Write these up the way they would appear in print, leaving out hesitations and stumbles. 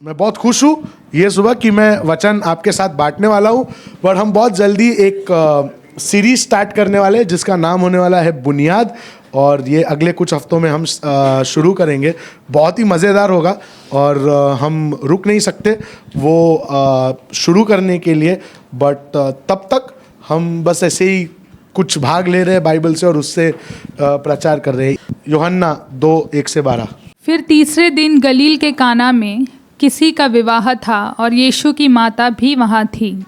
मैं बहुत खुश हूँ ये सुबह कि मैं वचन आपके साथ बांटने वाला हूँ। पर हम बहुत जल्दी एक सीरीज स्टार्ट करने वाले हैं जिसका नाम होने वाला है बुनियाद, और ये अगले कुछ हफ्तों में हम शुरू करेंगे। बहुत ही मज़ेदार होगा और हम रुक नहीं सकते वो शुरू करने के लिए। बट तब तक हम बस ऐसे ही कुछ भाग ले रहे हैं बाइबल से और उससे प्रचार कर रहे हैं। यूहन्ना 2:1-12। फिर तीसरे दिन गलील के काना में किसी का विवाह था और यीशु की माता भी वहाँ थी।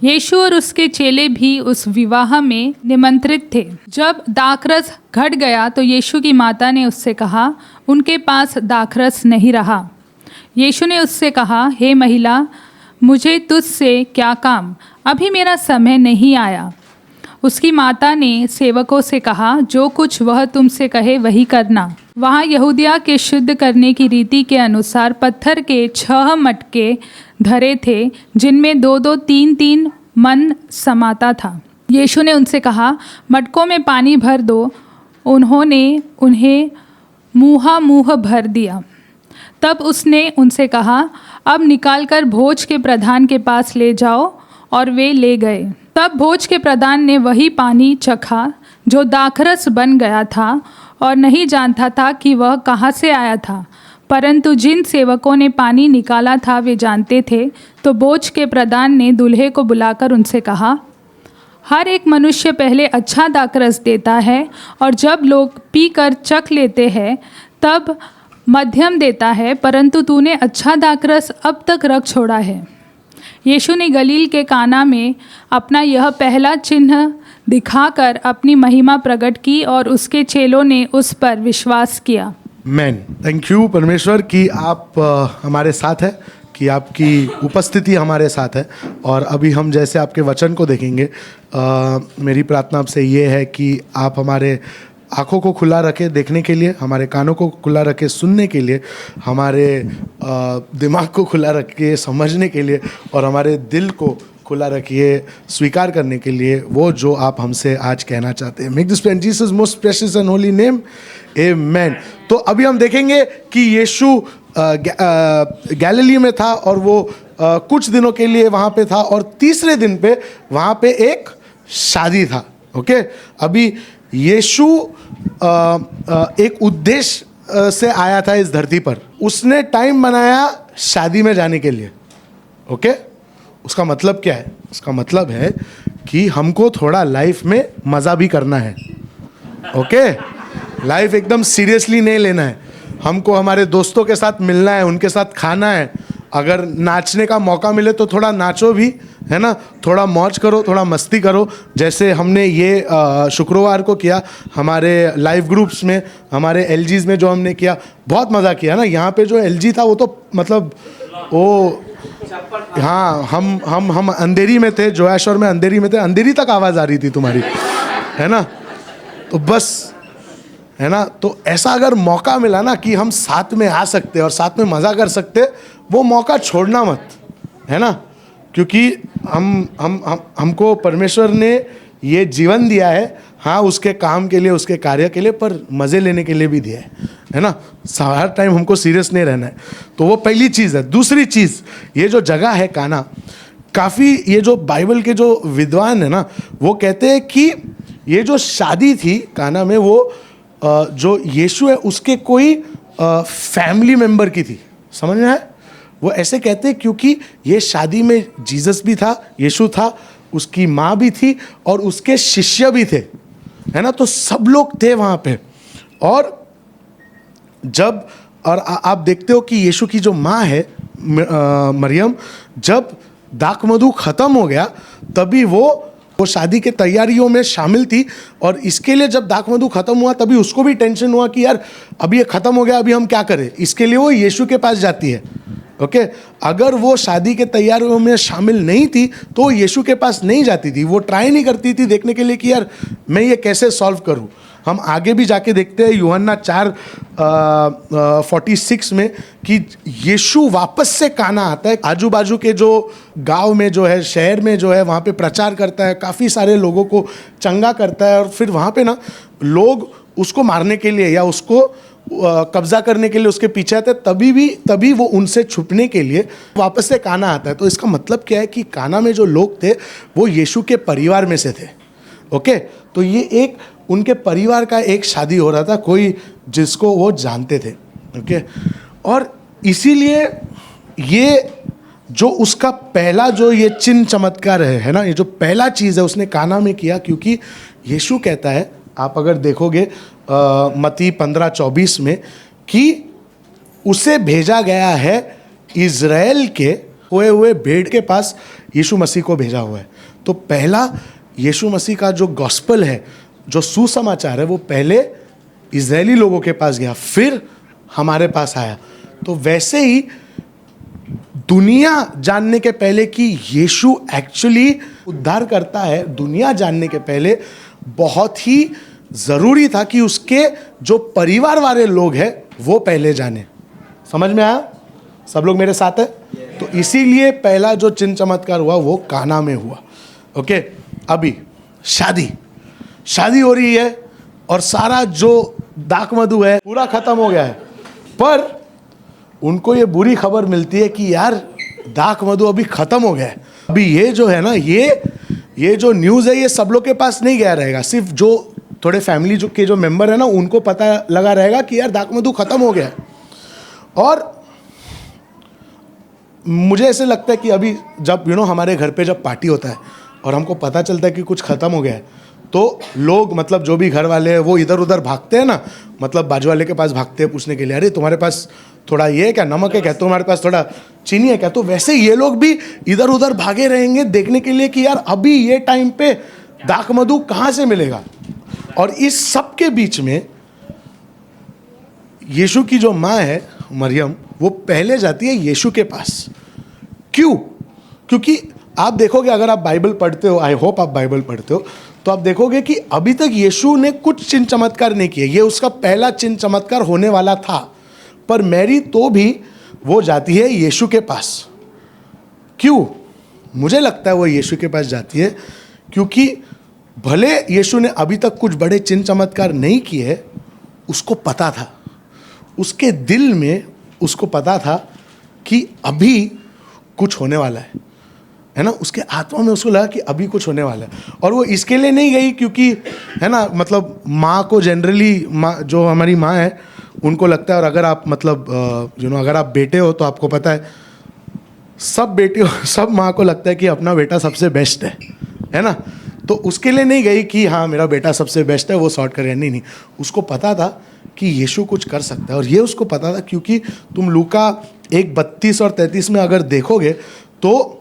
यीशु और उसके चेले भी उस विवाह में निमंत्रित थे। जब दाखरस घट गया तो यीशु की माता ने उससे कहा, उनके पास दाखरस नहीं रहा। यीशु ने उससे कहा, हे महिला, मुझे तुझसे क्या काम? अभी मेरा समय नहीं आया। उसकी माता ने सेवकों से कहा, जो कुछ वह तुमसे कहे वही करना। वहाँ यहूदिया के शुद्ध करने की रीति के अनुसार पत्थर के 6 मटके धरे थे, जिनमें 2-2, 3-3 मन समाता था। यीशु ने उनसे कहा, मटकों में पानी भर दो। उन्होंने उन्हें मुँह भर दिया। तब उसने उनसे कहा, अब निकालकर भोज के प्रधान के पास ले जाओ। और वे ले गए। तब भोज के प्रधान ने वही पानी चखा जो दाखरस बन गया था, और नहीं जानता था कि वह कहाँ से आया था। परंतु जिन सेवकों ने पानी निकाला था वे जानते थे। तो भोज के प्रधान ने दूल्हे को बुलाकर उनसे कहा, हर एक मनुष्य पहले अच्छा दाखरस देता है, और जब लोग पीकर चख लेते हैं तब मध्यम देता है, परंतु तूने अच्छा दाखरस अब तक रख छोड़ा है। यीशु ने गलील के काना में अपना यह पहला चिन्ह दिखाकर अपनी महिमा प्रकट की और उसके चेलों ने उस पर विश्वास किया। मैन थैंक यू परमेश्वर कि आप हमारे साथ हैं, कि आपकी उपस्थिति हमारे साथ है। और अभी हम जैसे आपके वचन को देखेंगे, मेरी प्रार्थना आपसे ये है कि आप हमारे आँखों को खुला रखे देखने के लिए, हमारे कानों को खुला रखे सुनने के लिए, हमारे दिमाग को खुला रखिए समझने के लिए, और हमारे दिल को खुला रखिए स्वीकार करने के लिए वो जो आप हमसे आज कहना चाहते हैं। Make this prayer in Jesus most precious and holy name, amen. तो अभी हम देखेंगे कि यीशु गैलिली में था और वो कुछ दिनों के लिए वहाँ पे था, और तीसरे दिन पे वहाँ पे एक शादी था। ओके, अभी यीशु एक उद्देश्य से आया था इस धरती पर। उसने टाइम बनाया शादी में जाने के लिए। ओके, उसका मतलब क्या है? उसका मतलब है कि हमको थोड़ा लाइफ में मज़ा भी करना है। ओके, लाइफ एकदम सीरियसली नहीं लेना है। हमको हमारे दोस्तों के साथ मिलना है, उनके साथ खाना है। अगर नाचने का मौका मिले तो थोड़ा नाचो भी, है ना, थोड़ा मौज करो, थोड़ा मस्ती करो, जैसे हमने ये शुक्रवार को किया हमारे लाइव ग्रुप्स में, हमारे एलजीज में जो हमने किया, बहुत मज़ा किया ना। यहाँ पे जो एलजी था वो तो मतलब वो, हाँ, हम अंधेरी में थे, जोयाशोर में अंधेरी में थे, अंधेरी तक आवाज़ आ रही थी तुम्हारी, है ना। तो बस, है ना, तो ऐसा अगर मौका मिला ना कि हम साथ में आ सकते और साथ में मज़ा कर सकते, वो मौका छोड़ना मत, है ना। क्योंकि हमको परमेश्वर ने ये जीवन दिया है, हाँ, उसके काम के लिए, उसके कार्य के लिए, पर मज़े लेने के लिए भी दिया है ना। हर टाइम हमको सीरियस नहीं रहना है। तो वो पहली चीज़ है। दूसरी चीज़, ये जो जगह है काना, काफ़ी, ये जो बाइबल के जो विद्वान है ना, वो कहते हैं कि ये जो शादी थी काना में, वो जो यीशु है उसके कोई फैमिली मेम्बर की थी। समझ में आया? वो ऐसे कहते हैं क्योंकि ये शादी में जीसस भी था, यीशु था, उसकी माँ भी थी और उसके शिष्य भी थे, है ना। तो सब लोग थे वहाँ पे। और जब, और आप देखते हो कि यीशु की जो माँ है मरियम, जब दाखमधु ख़त्म हो गया तभी वो शादी के तैयारियों में शामिल थी। और इसके लिए जब दाखमधु ख़त्म हुआ तभी उसको भी टेंशन हुआ कि यार अभी ये ख़त्म हो गया, अभी हम क्या करें। इसके लिए वो यीशु के पास जाती है। ओके, अगर वो शादी के तैयारियों में शामिल नहीं थी तो यीशु के पास नहीं जाती थी। वो ट्राई नहीं करती थी देखने के लिए कि यार मैं ये कैसे सॉल्व करूं। हम आगे भी जाके देखते हैं यूहन्ना 4:46 में कि यीशु वापस से काना आता है, आजू बाजू के जो गांव में जो है, शहर में जो है, वहाँ पे प्रचार करता है, काफ़ी सारे लोगों को चंगा करता है। और फिर वहाँ पे ना लोग उसको मारने के लिए या उसको कब्जा करने के लिए उसके पीछे आते, तभी वो उनसे छुपने के लिए वापस से काना आता है। तो इसका मतलब क्या है कि काना में जो लोग थे वो यीशु के परिवार में से थे। ओके, तो ये एक उनके परिवार का एक शादी हो रहा था, कोई जिसको वो जानते थे। ओके, और इसीलिए ये जो उसका पहला जो ये चिन्ह चमत्कार है ना, ये जो पहला चीज़ है उसने काना में किया, क्योंकि यीशु कहता है, आप अगर देखोगे मत्ती 15:24 में, कि उसे भेजा गया है इज़राइल के खोए हुए भेड़ के पास, यीशु मसीह को भेजा हुआ है। तो पहला यीशु मसीह का जो गॉस्पेल है, जो सुसमाचार है, वो पहले इज़राइली लोगों के पास गया, फिर हमारे पास आया। तो वैसे ही दुनिया जानने के पहले कि यीशु एक्चुअली उद्धार करता है, दुनिया जानने के पहले बहुत ही ज़रूरी था कि उसके जो परिवार वाले लोग हैं वो पहले जाने। समझ में आया? सब लोग मेरे साथ है? तो इसीलिए पहला जो चिन्ह चमत्कार हुआ वो काना में हुआ। ओके, अभी शादी हो रही है और सारा जो दाक मधु है पूरा ख़त्म हो गया है, पर उनको ये बुरी खबर मिलती है कि यार दाक मधु अभी ख़त्म हो गया है। अभी ये जो है ना, ये जो न्यूज़ है ये सब लोग के पास नहीं गया रहेगा, सिर्फ जो थोड़े फैमिली के जो मेंबर है ना उनको पता लगा रहेगा कि यार दाक मधु ख़त्म हो गया है। और मुझे ऐसे लगता है कि अभी जब हमारे घर पे जब पार्टी होता है और हमको पता चलता है कि कुछ ख़त्म हो गया है, तो लोग मतलब जो भी घर वाले हैं वो इधर उधर भागते हैं ना, मतलब बाजू वाले के पास भागते हैं पूछने के लिए, अरे तुम्हारे पास थोड़ा ये है क्या, नमक है क्या, तुम्हारे पास थोड़ा चीनी है क्या। तो वैसे ये लोग भी इधर उधर भागे रहेंगे देखने के लिए कि यार अभी ये टाइम पे दाक मधु कहाँ से मिलेगा। और इस सब के बीच में यीशु की जो माँ है मरियम, वो पहले जाती है यीशु के पास। क्यों? क्योंकि आप देखोगे, अगर आप बाइबल पढ़ते हो, आई होप आप बाइबल पढ़ते हो, तो आप देखोगे कि अभी तक यीशु ने कुछ चिन्ह चमत्कार नहीं किए, ये उसका पहला चिन्ह चमत्कार होने वाला था। पर मैरी तो भी वो जाती है यीशु के पास। क्यों? मुझे लगता है वो यीशु के पास जाती है क्योंकि भले यीशु ने अभी तक कुछ बड़े चिन्ह चमत्कार नहीं किए, उसको पता था, उसके दिल में उसको पता था कि अभी कुछ होने वाला है ना, उसके आत्मा में उसको लगा कि अभी कुछ होने वाला है। और वो इसके लिए नहीं गई क्योंकि है ना, मतलब माँ को जनरली, माँ जो हमारी माँ है उनको लगता है, और अगर आप मतलब अगर आप बेटे हो तो आपको पता है, सब माँ को लगता है कि अपना बेटा सबसे बेस्ट है ना। तो उसके लिए नहीं गई कि हाँ मेरा बेटा सबसे बेस्ट है, वो सॉर्ट करेगा, नहीं, उसको पता था कि यीशु कुछ कर सकता है। और ये उसको पता था क्योंकि तुम लूका 1:32 और 33 में अगर देखोगे तो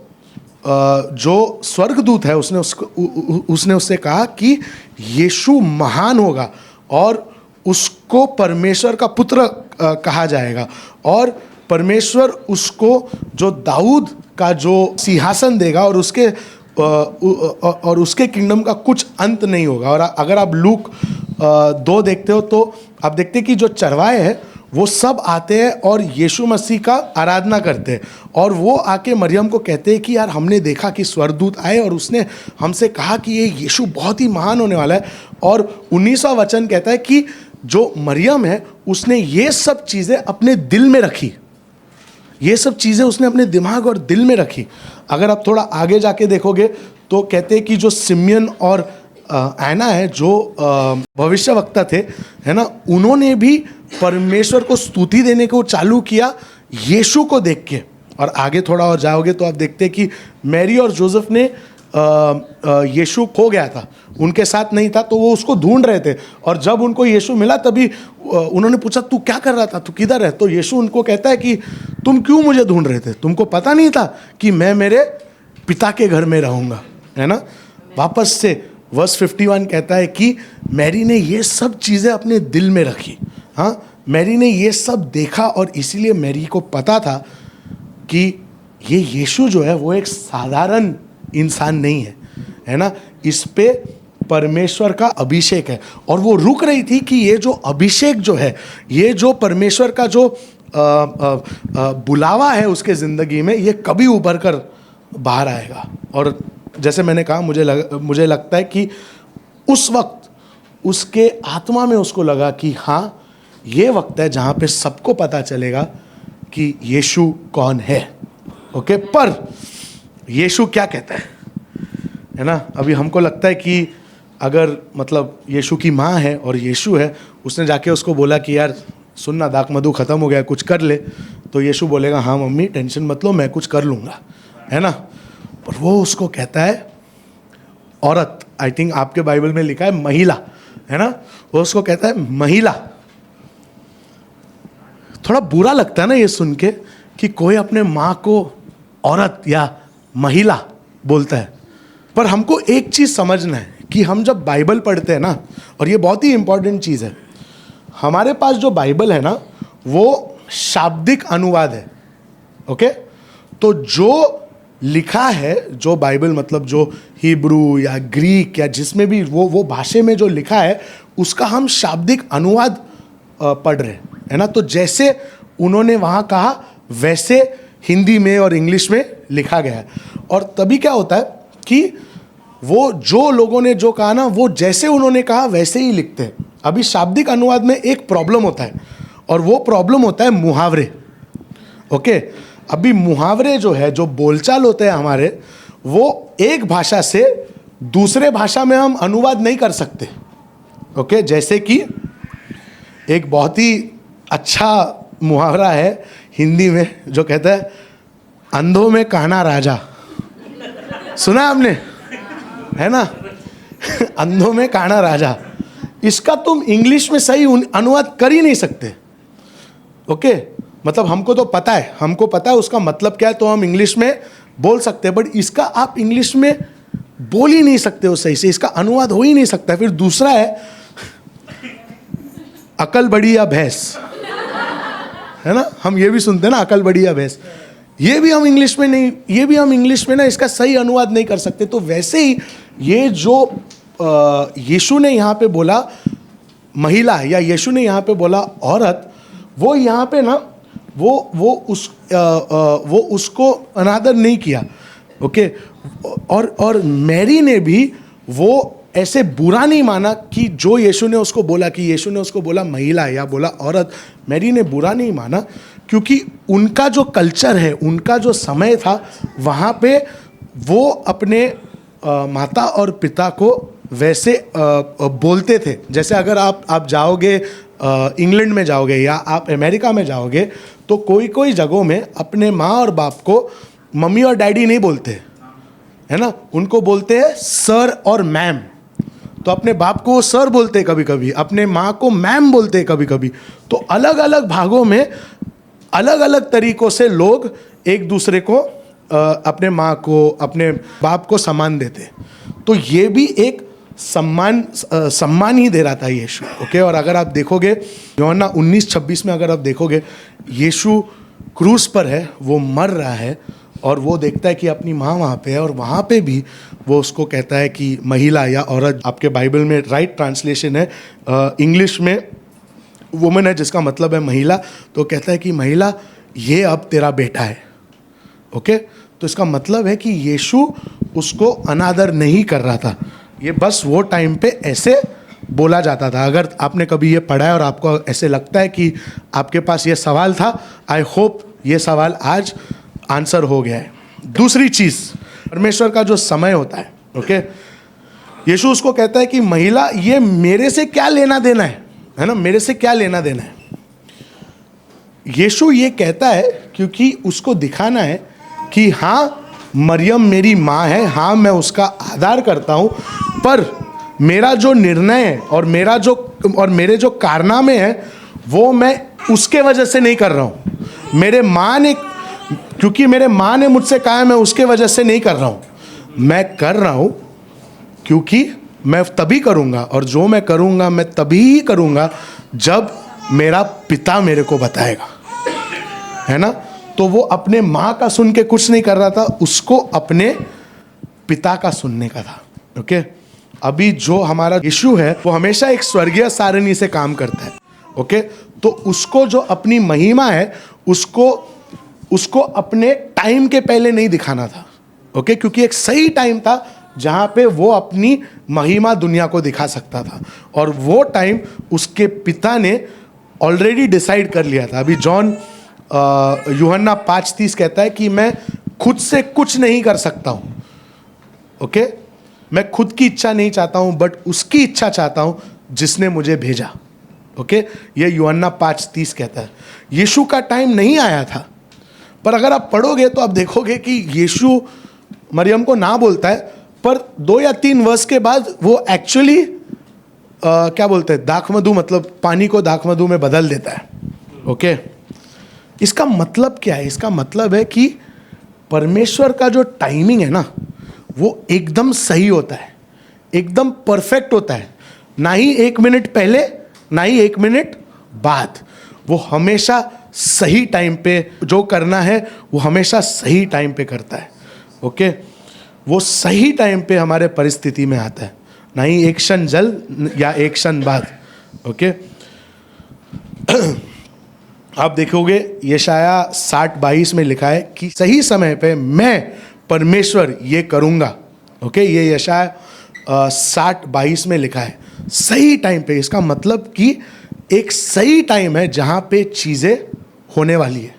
जो स्वर्गदूत है उसने उससे कहा कि यीशु महान होगा और उसको परमेश्वर का पुत्र कहा जाएगा, और परमेश्वर उसको जो दाऊद का जो सिंहासन देगा और उसके किंगडम का कुछ अंत नहीं होगा। और अगर आप लूक 2 देखते हो तो आप देखते हैं कि जो चरवाहे हैं वो सब आते हैं और यीशु मसीह का आराधना करते हैं, और वो आके मरियम को कहते हैं कि यार हमने देखा कि स्वर्गदूत आए और उसने हमसे कहा कि ये यीशु बहुत ही महान होने वाला है। और 19वां वचन कहता है कि जो मरियम है उसने ये सब चीज़ें अपने दिल में रखी, ये सब चीज़ें उसने अपने दिमाग और दिल में रखी। अगर आप थोड़ा आगे जाके देखोगे तो कहते हैं कि जो सिमियन और ऐना है, जो भविष्यवक्ता थे, है ना, उन्होंने भी परमेश्वर को स्तुति देने को चालू किया यीशु को देख के। और आगे थोड़ा और जाओगे तो आप देखते हैं कि मैरी और जोसेफ ने यीशु खो गया था, उनके साथ नहीं था, तो वो उसको ढूंढ रहे थे। और जब उनको यीशु मिला तभी उन्होंने पूछा तू क्या कर रहा था, तू किधर है। तो यीशु उनको कहता है कि तुम क्यों मुझे ढूंढ रहे थे, तुमको पता नहीं था कि मैं मेरे पिता के घर में रहूँगा, है ना। वापस से वर्स 51 कहता है कि मैरी ने ये सब चीज़ें अपने दिल में रखी। हाँ, मैरी ने ये सब देखा और इसीलिए मैरी को पता था कि ये यीशु जो है वो एक साधारण इंसान नहीं है ना, इस पे परमेश्वर का अभिषेक है। और वो रुक रही थी कि ये जो अभिषेक जो है, ये जो परमेश्वर का जो बुलावा है उसके ज़िंदगी में, ये कभी उभर कर बाहर आएगा। और जैसे मैंने कहा, मुझे लगता है कि उस वक्त उसके आत्मा में उसको लगा कि हाँ ये वक्त है जहाँ पे सबको पता चलेगा कि यीशु कौन है। ओके, पर यीशु क्या कहता है ना। अभी हमको लगता है कि अगर मतलब यीशु की माँ है और यीशु है, उसने जाके उसको बोला कि यार सुन ना, दाक मधु ख़त्म हो गया, कुछ कर ले, तो यीशु बोलेगा हाँ मम्मी टेंशन मत लो, मैं कुछ कर लूँगा, है ना। पर वो उसको कहता है औरत, आई थिंक आपके बाइबल में लिखा है महिला, है ना। वो उसको कहता है महिला। थोड़ा बुरा लगता है ना ये सुन के कि कोई अपने माँ को औरत या महिला बोलता है। पर हमको एक चीज़ समझना है कि हम जब बाइबल पढ़ते हैं ना, और ये बहुत ही इंपॉर्टेंट चीज़ है, हमारे पास जो बाइबल है ना वो शाब्दिक अनुवाद है। ओके, तो जो लिखा है, जो बाइबल मतलब जो हिब्रू या ग्रीक या जिसमें भी वो भाषा में जो लिखा है उसका हम शाब्दिक अनुवाद पढ़ रहे हैं, है ना। तो जैसे उन्होंने वहाँ कहा वैसे हिंदी में और इंग्लिश में लिखा गया है। और तभी क्या होता है कि वो जो लोगों ने जो कहा ना वो जैसे उन्होंने कहा वैसे ही लिखते हैं। अभी शाब्दिक अनुवाद में एक प्रॉब्लम होता है और वो प्रॉब्लम होता है मुहावरे। ओके, अभी मुहावरे जो है, जो बोलचाल होते हैं हमारे, वो एक भाषा से दूसरे भाषा में हम अनुवाद नहीं कर सकते। ओके, जैसे कि एक बहुत ही अच्छा मुहावरा है हिंदी में जो कहता है अंधों में काना राजा। सुना आपने, है ना। अंधों में काना राजा, इसका तुम इंग्लिश में सही अनुवाद कर ही नहीं सकते। ओके, मतलब हमको तो पता है, हमको पता है उसका मतलब क्या है, तो हम इंग्लिश में बोल सकते हैं, बट इसका आप इंग्लिश में बोल ही नहीं सकते हो सही से, इसका अनुवाद हो ही नहीं सकता। फिर दूसरा है अकल बड़ी या भैंस, है ना। हम ये भी सुनते हैं ना, अकल बड़ी या भैंस, ये भी हम इंग्लिश में नहीं, ये भी हम इंग्लिश में ना इसका सही अनुवाद नहीं कर सकते। तो वैसे ही ये जो यीशु ने यहाँ पे बोला महिला या यीशु ने यहाँ पे बोला औरत, वो यहाँ पे ना वो उसको अनादर नहीं किया। ओके, और मैरी ने भी वो ऐसे बुरा नहीं माना कि जो यीशु ने उसको बोला, कि यीशु ने उसको बोला महिला या बोला औरत, मैरी ने बुरा नहीं माना, क्योंकि उनका जो कल्चर है, उनका जो समय था, वहाँ पे वो अपने माता और पिता को वैसे बोलते थे। जैसे अगर आप जाओगे इंग्लैंड में जाओगे या आप अमेरिका में जाओगे, तो कोई कोई जगहों में अपने माँ और बाप को मम्मी और डैडी नहीं बोलते, है ना, उनको बोलते हैं सर और मैम। तो अपने बाप को सर बोलते हैं कभी कभी, अपने माँ को मैम बोलते हैं कभी कभी। तो अलग अलग भागों में अलग अलग तरीक़ों से लोग एक दूसरे को अपने माँ को, अपने बाप को सम्मान देते। तो ये भी एक सम्मान ही दे रहा था यीशु। ओके, और अगर आप देखोगे यूहन्ना 19:26 में अगर आप देखोगे, यीशु क्रूस पर है, वो मर रहा है और वो देखता है कि अपनी माँ वहाँ पे है, और वहाँ पे भी वो उसको कहता है कि महिला या औरत। आपके बाइबल में राइट ट्रांसलेशन है, इंग्लिश में वुमन है जिसका मतलब है महिला, तो कहता है कि महिला ये अब तेरा बेटा है। ओके, तो इसका मतलब है कि यीशु उसको अनादर नहीं कर रहा था, ये बस वो टाइम पे ऐसे बोला जाता था। अगर आपने कभी ये पढ़ा है और आपको ऐसे लगता है कि आपके पास ये सवाल था, आई होप ये सवाल आज आंसर हो गया है। दूसरी चीज़, परमेश्वर का जो समय होता है, ओके, यीशु उसको कहता है कि महिला ये मेरे से क्या लेना देना है ना, मेरे से क्या लेना देना है। यीशु ये कहता है क्योंकि उसको दिखाना है कि हाँ मरियम मेरी माँ है, हाँ मैं उसका आदर करता हूँ, पर मेरा जो निर्णय है और मेरे जो कारनामे हैं वो मैं उसके वजह से नहीं कर रहा हूँ। मेरे माँ ने, क्योंकि मेरे माँ ने मुझसे कहा है, मैं उसके वजह से नहीं कर रहा हूँ। मैं कर रहा हूँ क्योंकि मैं तभी करूँगा, और जो मैं करूँगा मैं तभी ही करूँगा जब मेरा पिता मेरे को बताएगा, है ना। तो वो अपने माँ का सुन के कुछ नहीं कर रहा था, उसको अपने पिता का सुनने का था। ओके, अभी जो हमारा यीशु है वो हमेशा एक स्वर्गीय सारणी से काम करता है। ओके, तो उसको जो अपनी महिमा है उसको अपने टाइम के पहले नहीं दिखाना था। ओके, क्योंकि एक सही टाइम था जहाँ पे वो अपनी महिमा दुनिया को दिखा सकता था, और वो टाइम उसके पिता ने ऑलरेडी डिसाइड कर लिया था। अभी यूहन्ना 5:30 कहता है कि मैं खुद से कुछ नहीं कर सकता हूँ। ओके, मैं खुद की इच्छा नहीं चाहता हूँ, बट उसकी इच्छा चाहता हूँ जिसने मुझे भेजा। ओके, ये यूहन्ना 5:30 कहता है। यीशु का टाइम नहीं आया था, पर अगर आप पढ़ोगे तो आप देखोगे कि यीशु मरियम को ना बोलता है, पर 2 या 3 वर्ष के बाद वो एक्चुअली क्या बोलते हैं, दाखमधु, मतलब पानी को दाखमधु में बदल देता है। ओके, इसका मतलब क्या है? इसका मतलब है कि परमेश्वर का जो टाइमिंग है ना, वो एकदम सही होता है, एकदम परफेक्ट होता है। ना ही 1 मिनट पहले, ना ही 1 मिनट बाद। वो हमेशा सही टाइम पे जो करना है वो हमेशा सही टाइम पे करता है। ओके, वो सही टाइम पे हमारे परिस्थिति में आता है, ना ही एक क्षण जल या एक क्षण बाद। ओके, आप देखोगे यशाया 60:22 में लिखा है कि सही समय पे मैं परमेश्वर ये करूँगा। ओके, ये यशाया 60:22 में लिखा है, सही टाइम पे। इसका मतलब कि एक सही टाइम है जहाँ पे चीज़ें होने वाली है,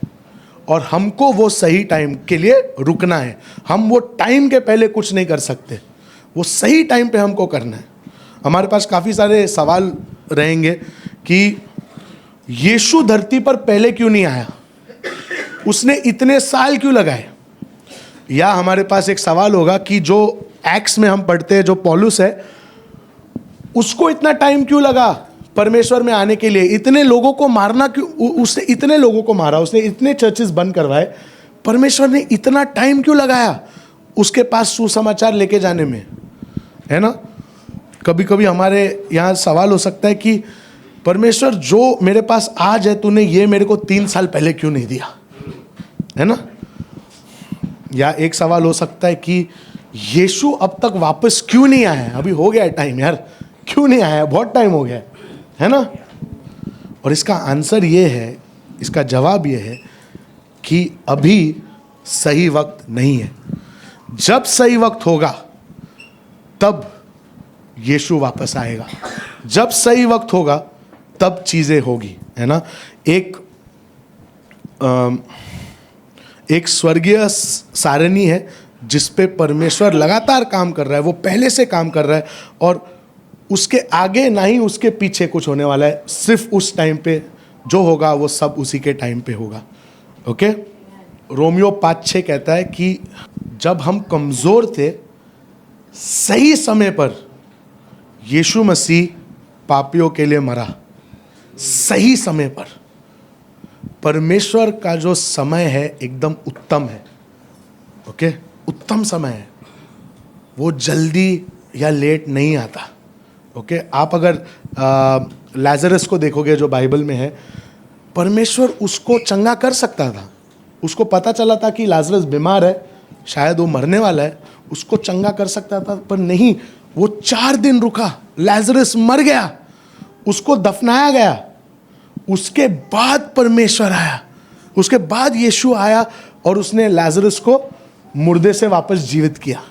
और हमको वो सही टाइम के लिए रुकना है। हम वो टाइम के पहले कुछ नहीं कर सकते, वो सही टाइम पे हमको करना है। हमारे पास काफ़ी सारे सवाल रहेंगे कि यीशु धरती पर पहले क्यों नहीं आया, उसने इतने साल क्यों लगाए। या हमारे पास एक सवाल होगा कि जो एक्ट्स में हम पढ़ते हैं, जो पौलुस है, उसको इतना टाइम क्यों लगा परमेश्वर में आने के लिए, इतने लोगों को मारना क्यों, उसने इतने लोगों को मारा, उसने इतने चर्चेस बंद करवाए, परमेश्वर ने इतना टाइम क्यों लगाया उसके पास सुसमाचार लेके जाने में, है ना। कभी कभी हमारे यहाँ सवाल हो सकता है कि परमेश्वर जो मेरे पास आज है, तूने ये मेरे को 3 साल पहले क्यों नहीं दिया, है ना। या एक सवाल हो सकता है कि यीशु अब तक वापस क्यों नहीं आया है, अभी हो गया है टाइम यार, क्यों नहीं आया, बहुत टाइम हो गया है ना। और इसका आंसर ये है, इसका जवाब ये है कि अभी सही वक्त नहीं है। जब सही वक्त होगा तब यीशु वापस आएगा, जब सही वक्त होगा तब चीज़ें होगी, है ना। एक स्वर्गीय सारणी है जिस पे परमेश्वर लगातार काम कर रहा है, वो पहले से काम कर रहा है, और उसके आगे ना ही उसके पीछे कुछ होने वाला है। सिर्फ उस टाइम पे जो होगा वो सब उसी के टाइम पे होगा। ओके, रोमियो 5:6 कहता है कि जब हम कमज़ोर थे, सही समय पर यीशु मसीह पापियों के लिए मरा। सही समय पर परमेश्वर का जो समय है एकदम उत्तम है। ओके, उत्तम समय है, वो जल्दी या लेट नहीं आता। ओके, आप अगर लाजरस को देखोगे जो बाइबल में है, परमेश्वर उसको चंगा कर सकता था। उसको पता चला था कि लाजरस बीमार है, शायद वो मरने वाला है, उसको चंगा कर सकता था, पर नहीं, वो 4 दिन रुका, लाजरस मर गया, उसको दफनाया गया। उसके बाद परमेश्वर आया, उसके बाद यीशु आया और उसने लाजरस को मुर्दे से वापस जीवित किया।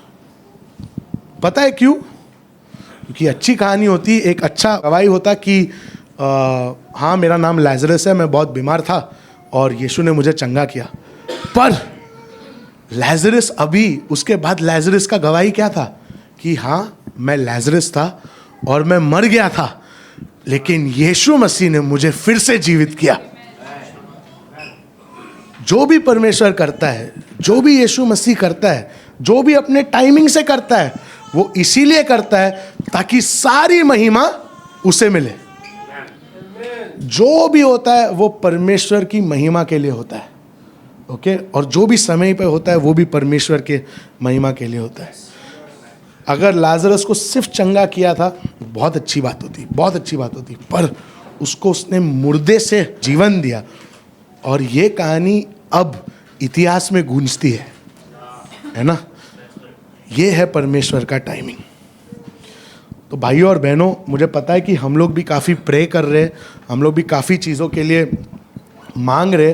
पता है क्यों? क्योंकि अच्छी कहानी होती, एक अच्छा गवाही होता कि हाँ, मेरा नाम लाजरस है, मैं बहुत बीमार था और यीशु ने मुझे चंगा किया। पर लाजरस अभी, उसके बाद लाजरस का गवाही क्या था कि हाँ, मैं लाजरस था और मैं मर गया था, लेकिन यीशु मसीह ने मुझे फिर से जीवित किया। जो भी परमेश्वर करता है, जो भी यीशु मसीह करता है, जो भी अपने टाइमिंग से करता है, वो इसीलिए करता है ताकि सारी महिमा उसे मिले। जो भी होता है वो परमेश्वर की महिमा के लिए होता है। ओके, और जो भी समय पे होता है वो भी परमेश्वर के महिमा के लिए होता है। अगर लाजरस को सिर्फ चंगा किया था, बहुत अच्छी बात होती, बहुत अच्छी बात होती, पर उसको उसने मुर्दे से जीवन दिया, और ये कहानी अब इतिहास में गूंजती है ना। ये है परमेश्वर का टाइमिंग। तो भाइयों और बहनों, मुझे पता है कि हम लोग भी काफ़ी प्रे कर रहे हैं, हम लोग भी काफ़ी चीज़ों के लिए मांग रहे,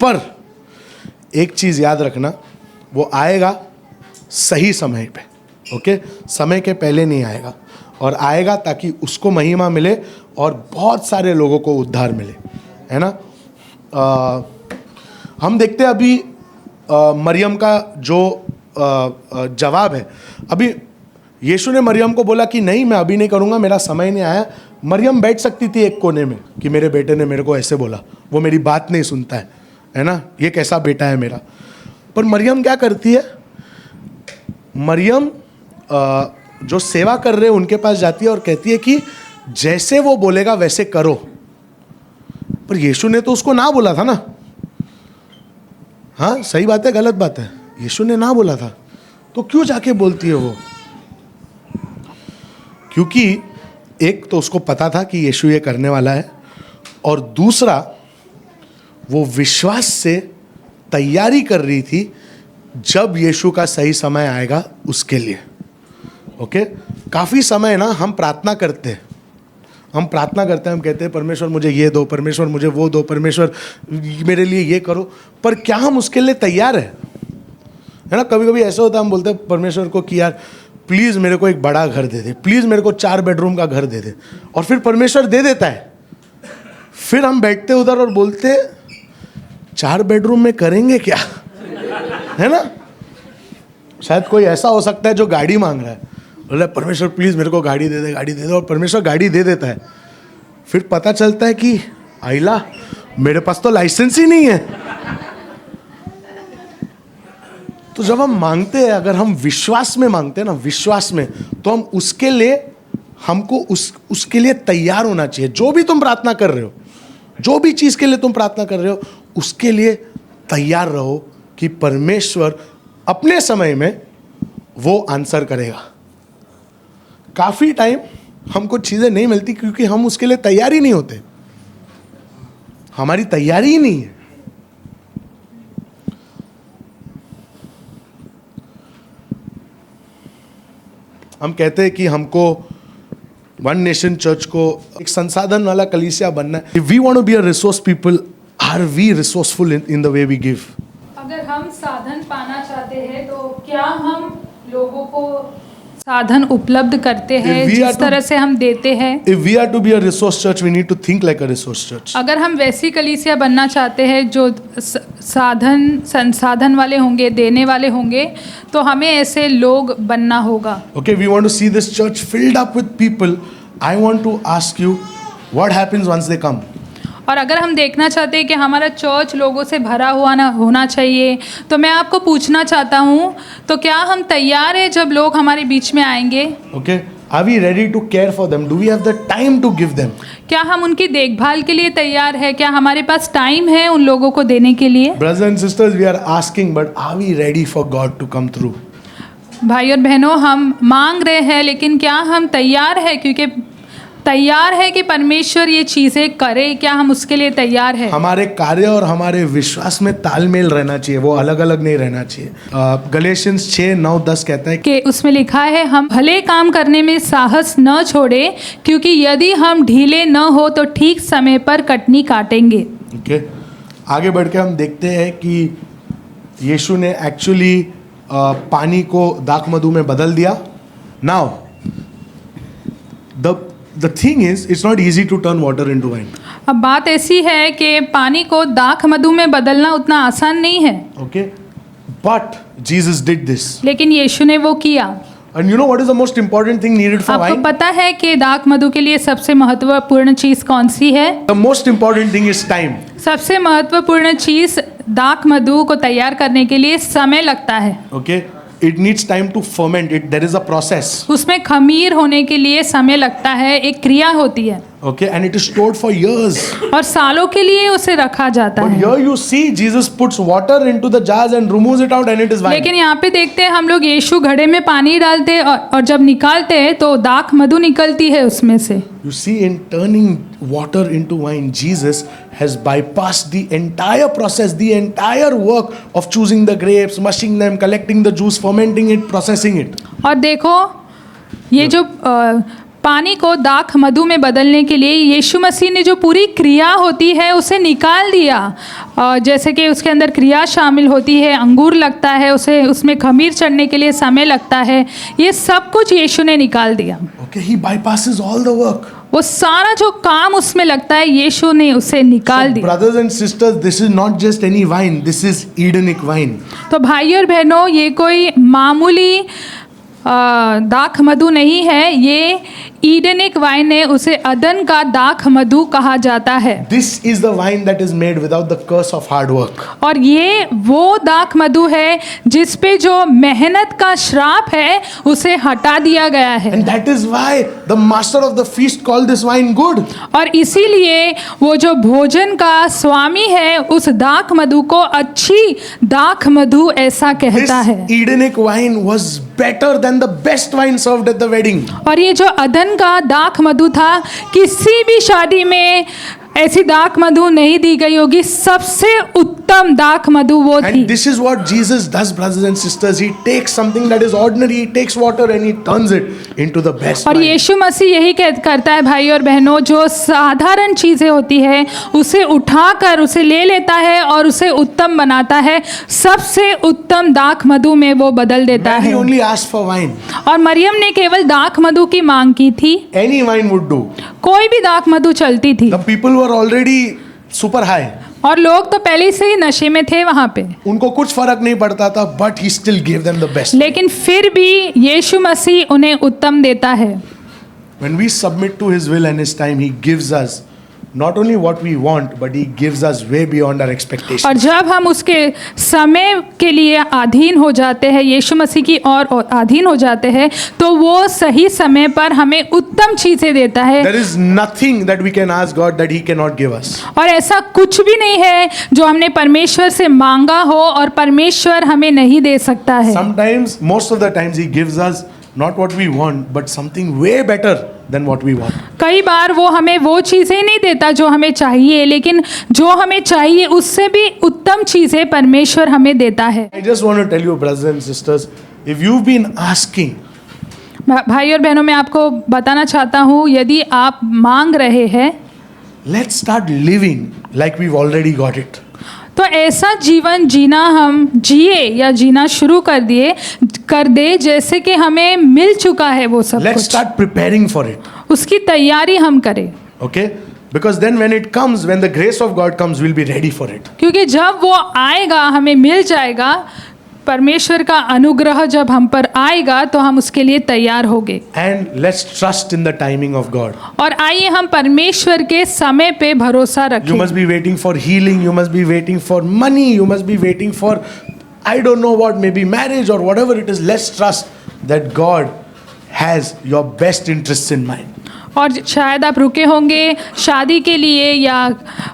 पर एक चीज़ याद रखना, वो आएगा सही समय पे। ओके, समय के पहले नहीं आएगा। और आएगा ताकि उसको महिमा मिले और बहुत सारे लोगों को उद्धार मिले, है ना। हम देखते हैं अभी मरियम का जो जवाब है। अभी यीशु ने मरियम को बोला कि नहीं, मैं अभी नहीं करूँगा, मेरा समय नहीं आया। मरियम बैठ सकती थी एक कोने में कि मेरे बेटे ने मेरे को ऐसे बोला, वो मेरी बात नहीं सुनता है ना, ये कैसा बेटा है मेरा। पर मरियम क्या करती है, मरियम जो सेवा कर रहे हैं उनके पास जाती है और कहती है कि जैसे वो बोलेगा वैसे करो। पर यीशु ने तो उसको ना बोला था ना। हाँ, सही बात है, गलत बात है, यीशु ने ना बोला था, तो क्यों जाके बोलती है वो? क्योंकि एक तो उसको पता था कि यीशु ये करने वाला है, और दूसरा वो विश्वास से तैयारी कर रही थी जब यीशु का सही समय आएगा उसके लिए। ओके, काफ़ी समय ना हम प्रार्थना करते हैं, हम कहते हैं परमेश्वर मुझे ये दो, परमेश्वर मुझे वो दो, परमेश्वर मेरे लिए ये करो, पर क्या हम उसके लिए तैयार है ना। कभी कभी ऐसा होता है, हम बोलते हैं परमेश्वर को कि यार प्लीज़ मेरे को एक बड़ा घर दे दे, प्लीज़ मेरे को 4 बेडरूम का घर दे दे, और फिर परमेश्वर दे देता है। फिर हम बैठते उधर और बोलते 4 बेडरूम में करेंगे क्या, है ना। शायद कोई ऐसा हो सकता है जो गाड़ी मांग रहा है, बोला परमेश्वर प्लीज़ मेरे को गाड़ी दे दे, गाड़ी दे दे, और परमेश्वर गाड़ी दे देता है। फिर पता चलता है कि आइला मेरे पास तो लाइसेंस ही नहीं है। तो जब हम मांगते हैं, अगर हम विश्वास में मांगते हैं ना, विश्वास में, तो हम उसके लिए, हमको उसके लिए तैयार होना चाहिए। जो भी तुम प्रार्थना कर रहे हो, जो भी चीज़ के लिए तुम प्रार्थना कर रहे हो, उसके लिए तैयार रहो कि परमेश्वर अपने समय में वो आंसर करेगा। काफ़ी टाइम हमको चीज़ें नहीं मिलती क्योंकि हम उसके लिए तैयार ही नहीं होते, हमारी तैयारी ही नहीं है। हम कहते हैं कि हमको वन नेशन चर्च को एक संसाधन वाला कलीसिया बनना है। If we want to be a resource people, are we resourceful in the way we give? अगर हम साधन पाना चाहते हैं तो क्या हम लोगों को साधन उपलब्ध करते हैं जिस तरह से हम देते हैं? If we are to be a resource church, we need to think like a resource church. अगर हम वैसी कलीसिया बनना चाहते हैं जो संसाधन वाले होंगे, देने वाले होंगे, तो हमें ऐसे लोग बनना होगा। Okay, we want to see this church filled up with people. I want to ask you, what happens once they come? और अगर हम देखना चाहते हैं कि हमारा चर्च लोगों से भरा हुआ होना चाहिए, तो मैं आपको पूछना चाहता हूँ, तो क्या हम तैयार हैं जब लोग हमारे बीच में आएंगे? Okay, are we ready to care for them? Do we have the time to give them? क्या हम उनकी देखभाल के लिए तैयार है? क्या हमारे पास टाइम है उन लोगों को देने के लिए? Brothers and sisters, we are asking, but are we ready for God to come through? भाई और बहनों, हम मांग रहे हैं, लेकिन क्या हम तैयार है? क्योंकि तैयार है कि परमेश्वर ये चीज़ें करे, क्या हम उसके लिए तैयार है? हमारे कार्य और हमारे विश्वास में तालमेल रहना चाहिए, वो अलग अलग नहीं रहना चाहिए। गलेशियंस 6:9-10 कहता है कि उसमें लिखा है, हम भले काम करने में साहस न छोड़े, क्योंकि यदि हम ढीले न हो तो ठीक समय पर कटनी काटेंगे। ओके, आगे बढ़ के हम देखते हैं कि यीशु ने एक्चुअली पानी को दाख मधु में बदल दिया। Now the thing is, it's not easy to turn water into wine. अब बात ऐसी है कि पानी को दाख मधु में बदलना उतना आसान नहीं है। Okay, but Jesus did this. लेकिन यीशु ने वो किया। And you know what is the most important thing needed for आपको wine? पता है कि दाख मधु के लिए सबसे महत्वपूर्ण चीज़ कौन सी है? The most important thing is time. सबसे महत्वपूर्ण चीज़ दाख मधु को तैयार करने के लिए समय लगता है। Okay, it needs time to ferment it. There is a process. उसमें खमीर होने के लिए समय लगता है, एक क्रिया होती है। Okay, and it is stored for years. और सालों के लिए उसे रखा जाता But है। here you see Jesus puts water into the jars and removes it out and it is wine. लेकिन यहाँ पे देखते हैं हम लोग, यीशु घड़े में पानी डालते हैं और जब निकालते हैं तो दाख मधु निकलती है उसमें से। You see, in turning water into wine, Jesus has bypassed the entire process, the entire work of choosing the grapes, mushing them, collecting the juice, fermenting it, processing it. और देखो, ये जो पानी को दाख मधु में बदलने के लिए यीशु मसीह ने जो पूरी क्रिया होती है उसे निकाल दिया। जैसे कि उसके अंदर क्रिया शामिल होती है, अंगूर लगता है, उसे उसमें खमीर चढ़ने के लिए समय लगता है, ये सब कुछ यीशु ने निकाल दिया। Okay, he bypasses all the work. वो सारा जो काम उसमें लगता है यीशु ने उसे निकाल दिया। Brothers and sisters, this is not just any wine. This is Edenic wine. तो भाई और बहनों, ये कोई मामूली दाख मधु नहीं है, ये ईडेनिक वाइन है, उसे अदन का दाख मधु कहा जाता है। This is the wine that is made without the curse of hard work. और ये वो दाख मधु है जिस पे जो मेहनत का श्राप है उसे हटा दिया गया है। And that is why the master of the feast called this wine good. और इसीलिए वो जो भोजन का स्वामी है उस दाख मधु को अच्छी दाख मधु ऐसा This कहता है। Edenic wine was better than the best wine served at the wedding. और ये जो अदन का दाख मधु था, किसी भी शादी में ऐसी दाख मधु नहीं दी गई होगी, सबसे उत्तम दाख मधु वो थी। And this is what Jesus does, brothers and sisters. He takes something that is ordinary, he takes water and he turns it into the best और wine. यीशु मसीह यही करता है भाई और बहनों, जो साधारण चीज़ें होती है उसे उठाकर उसे ले लेता है और उसे उत्तम बनाता है, सबसे उत्तम दाख मधु में वो बदल देता Mary है। only asked for wine. और मरियम ने केवल दाख मधु की मांग की थी, Any wine would do. कोई भी दाख मधु चलती थी। The people were already super high. और लोग तो पहले से ही नशे में थे वहाँ पे, उनको कुछ फर्क नहीं पड़ता था, but he still gave them the best. लेकिन फिर भी यीशु मसीह उन्हें उत्तम देता है। When we submit to his will and his time, he gives us not only what we want, but he gives us way beyond our expectations. और जब हम उसके समय के लिए अधीन हो जाते हैं, यीशु मसीह की और अधीन हो जाते हैं, तो वो सही समय पर हमें उत्तम चीज़ें देता है। There is nothing that we can ask God that he cannot give us. और ऐसा कुछ भी नहीं है जो हमने परमेश्वर से मांगा हो और परमेश्वर हमें नहीं दे सकता है। Sometimes, most of the times, he gives us not what we want, but something way better than what we want. कई बार वो हमें वो चीज़ें नहीं देता जो हमें चाहिए, लेकिन जो हमें चाहिए उससे भी उत्तम चीज़ें परमेश्वर हमें देता है। I just want to tell you, brothers and sisters, if you've been asking, भाई और बहनों, मैं आपको बताना चाहता हूँ, यदि आप मांग रहे हैं, let's start living like we've already got it. तो ऐसा जीवन जीना हम जिए या जीना शुरू कर दे जैसे कि हमें मिल चुका है वो सब Let's कुछ, start preparing for it. उसकी तैयारी हम करें। Okay? Because then when it comes, when the grace of God comes, we'll be ready for it. क्योंकि जब वो आएगा, हमें मिल जाएगा, परमेश्वर का अनुग्रह जब हम पर आएगा तो हम उसके लिए तैयार होंगे। And let's trust in the timing of God. और आइए हम परमेश्वर के समय पे भरोसा You रखें। must be waiting for healing, you must be waiting for money, you must be waiting for, I don't know what, maybe marriage or whatever it is. Let's trust that God has your best interests in mind. और शायद आप रुके होंगे शादी के लिए या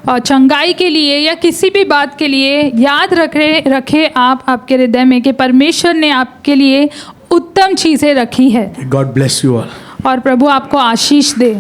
चंगाई के लिए या किसी भी बात के लिए, याद रखे आप आपके हृदय में कि परमेश्वर ने आपके लिए उत्तम चीज़ें रखी है। God bless you all. और प्रभु आपको आशीष दे।